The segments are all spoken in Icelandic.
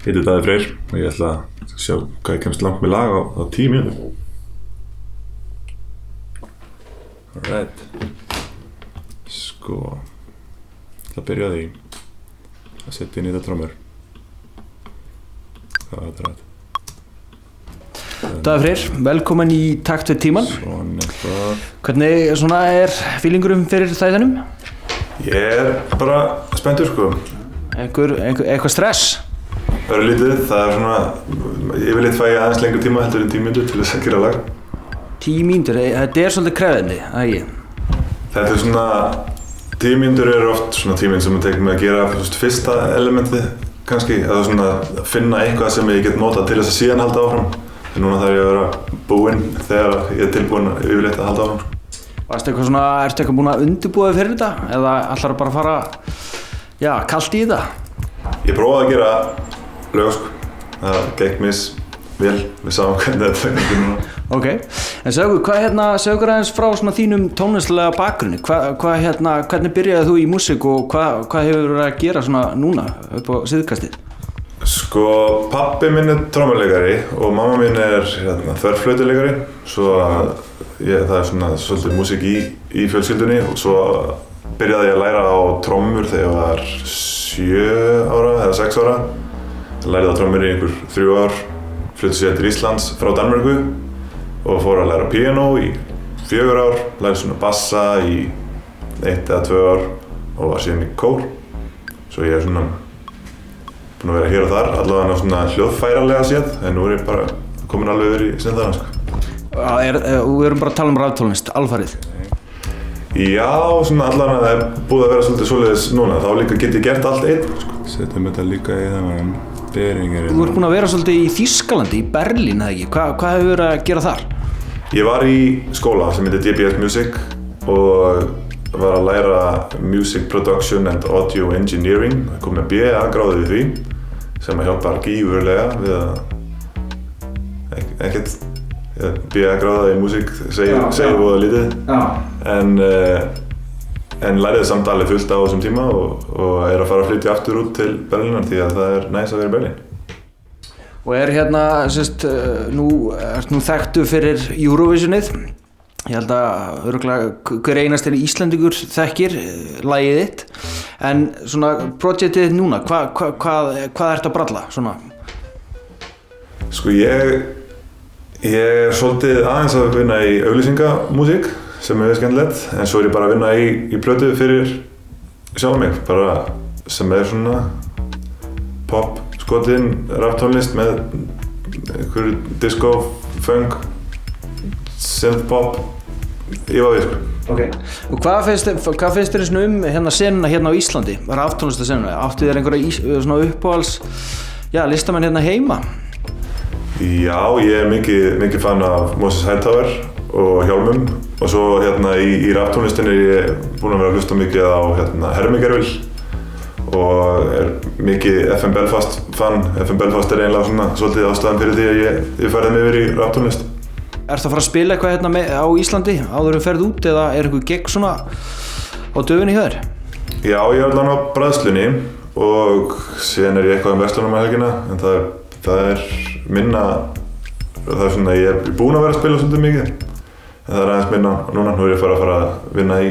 Heiti Daði Freyr og ég ætla að sjá hvað ég kemst langt með lag á 10 mínútur. Alright. Sko, ég ætla að byrja á því að setja inn í þetta trommur. Hvað var þetta rætt? Daði Freyr, velkomin í Takt við tímann. Svona eitthvað. Hvernig svona feelingurum fyrir þættinum? Ég bara spenntur sko. Eitthvað stress? Örlítið, það svona, yfirleitt fæ ég aðeins lengur tíma heldur en 10 mínútur til þess að gera lag. 10 mínútur, þetta svolítið krefjandi, ekki? Þetta svona, 10 mínútur oft svona tíminn sem ég tekur með að gera fyrsta elementið kannski, eða svona finna eitthvað sem ég get notað til þess að síðan halda áfram. En núna þarf ég að vera búinn þegar ég tilbúinn yfirleitt að halda áfram. Ertu eitthvað búinn að undirbúa fyrir þetta? Eða ætlarðu bara að fara, kalt í þetta? Ég prófaði að gera lög sko, það gekk vel, við sáum hvernig þetta gekk núna. Ok, en segðu aðeins frá svona þínum tónlistlega bakgrunni. Hvernig byrjaði þú í músík og hvað hefur verið að gera svona núna upp á síðkastið? Sko, pabbi minn trommuleikari og mamma mín þverflautuleikari, svo það svona svolítið músík í fjölskyldunni og svo byrjaði ég að læra á trommur þegar ég var 7 ára eða 6 ára. Ég lærði á trommur í einhver 3 ár, flutti sér til Íslands frá Danmörku og fór að læra píanó í 4 ár, lærði svona bassa í 1 eða 2 ár og var síðan í kór. Svo ég svona búinn að vera hér og þar, allavega svona hljóðfæralega séð, en nú ég bara komin alveg yfir í syndarann sko. Við erum bara að tala raftónlist, alfarið. Já, svona allavega það búið að vera svolítið svoleiðis núna, þá líka get ég gert allt einn sko. Setjum þetta líka í það beringar. Þú ert búinn að vera svolítið í Þýskalandi, í Berlín eða ekki? Hvað hefur verið að gera þar? Ég var í skóla sem heitir DBS Music og var að læra Music Production and Audio Engineering. Það kom með BA-gráðu við því sem að hjálpar gífurlega við að ekkert BA-gráða í músík segir voða lítið. En læriði samt alveg fullt á þessum tíma og að fara að flytja aftur út til Berlínar því að það næs að vera í Berlín. Og nú þekktu fyrir Eurovisionið. Ég held að örugglega hver einasti Íslendingur þekkir lagið þitt. En svona projektið núna, hvað ertu að bralla svona? Sko ég svolítið aðeins að vinna í auglýsingamúsík sem er skemmtilegt, en svo ég bara að vinna í plötu fyrir sjálf mig, bara sem svona pop, skotin, raptónlist með einhverju disco, funk, synth pop, ég var við sko. Ok, og hvað finnst þér svona senuna hérna á Íslandi, raptónlistasenuna? Áttu þér einhverja svona uppáhalds, listamenn hérna heima? Já, ég er mikið fan af Moses Hightower og Hjálmum og svo í raptónlistinni er ég búinn að vera að hlusta mikið á Hermigervill og er mikið FM Belfast fan. FM Belfast er eiginlega svona svolítið ástæðan fyrir því að ég færði mig yfir í raptónlist. Ertu að fara að spila eitthvað hérna á Íslandi áður en ferð út eða er eitthvað gegn svona á döfinni hjá þér? Já, ég er allan á bræðslunni og síðan er ég eitthvað verslunum að helgina en það er minna, það er svona, ég er búinn að vera að spila svolítið mikið en það er aðeins minna núna, nú er ég að fara að vinna í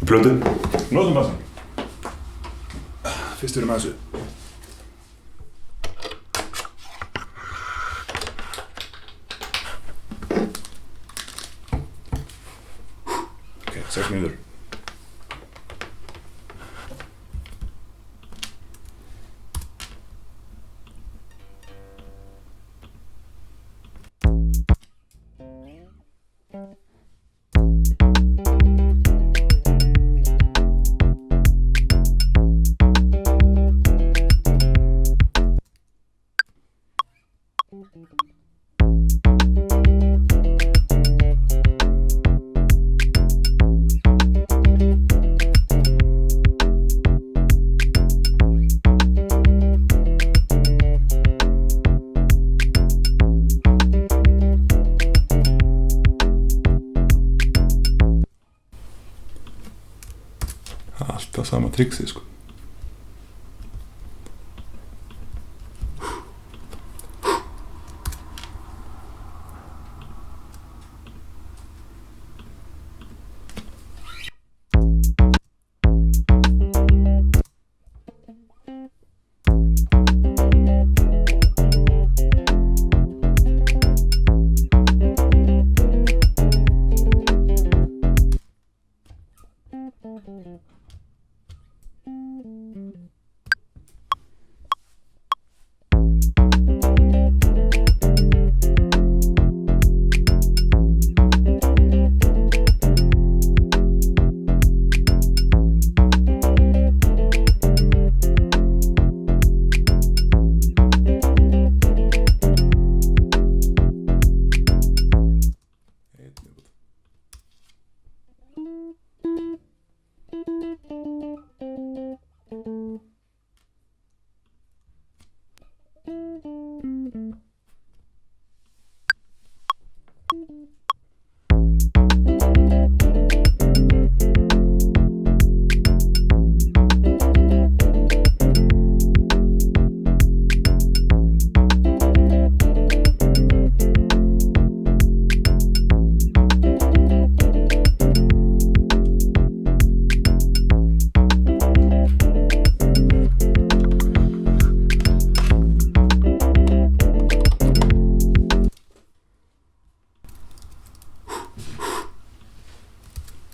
plötu. Nótum bassan. Fyrst við erum að þessu. Ok, 6 mínútur. Alltaf sama trixið sko.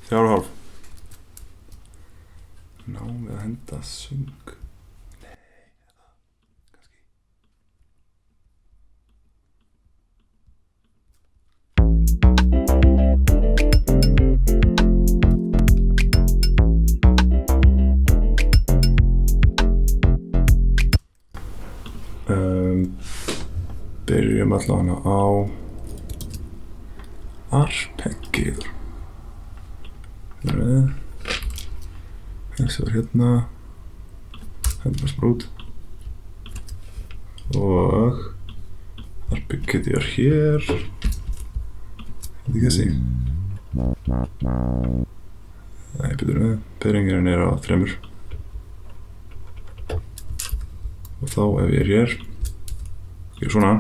3,5. Náum við að henda söng? Nei, kannski. Byrjum allavega á arpeggiður. Þessi var hérna, hérna sprút og arpeggið er hér. Þetta ekki að segja. Nei, byrjum byrjingurinn er á 3. Og þá ef ég er hér, gerir svona.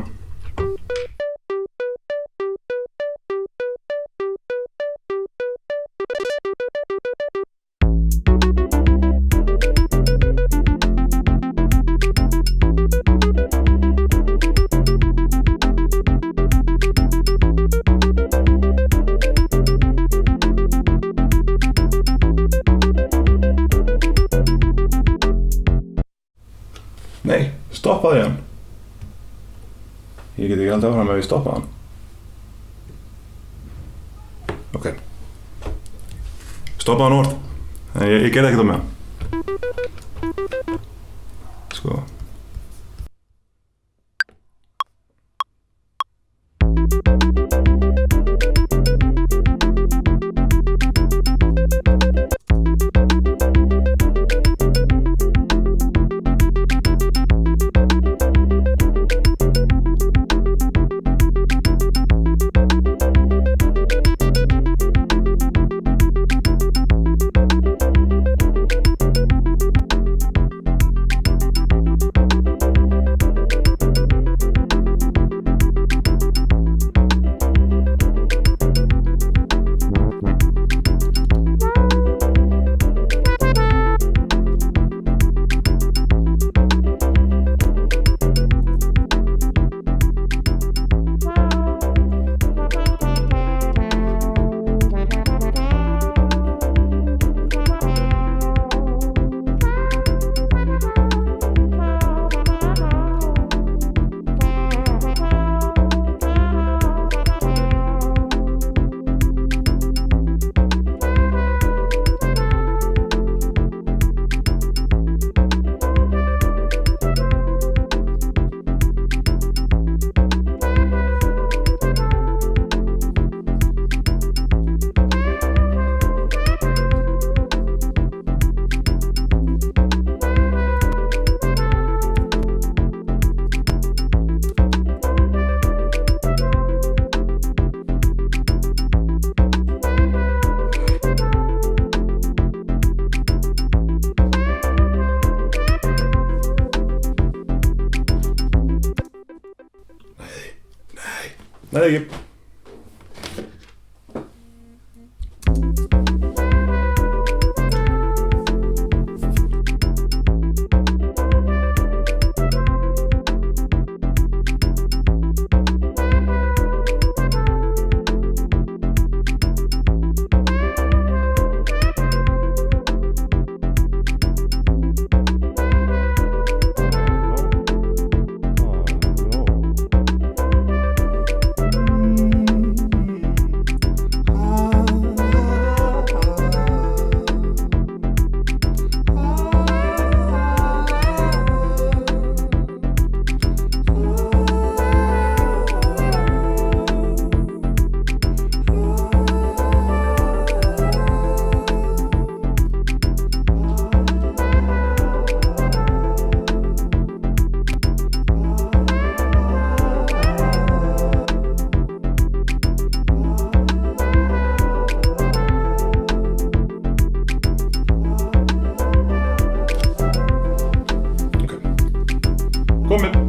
Nei, stoppaði hann. Ég get ekki haldið áfram ef ég stoppaði hann. Ok. Stoppaði hann orð. En ég gerði ekkert á með hann. Sko. Nei, ekki. Komið.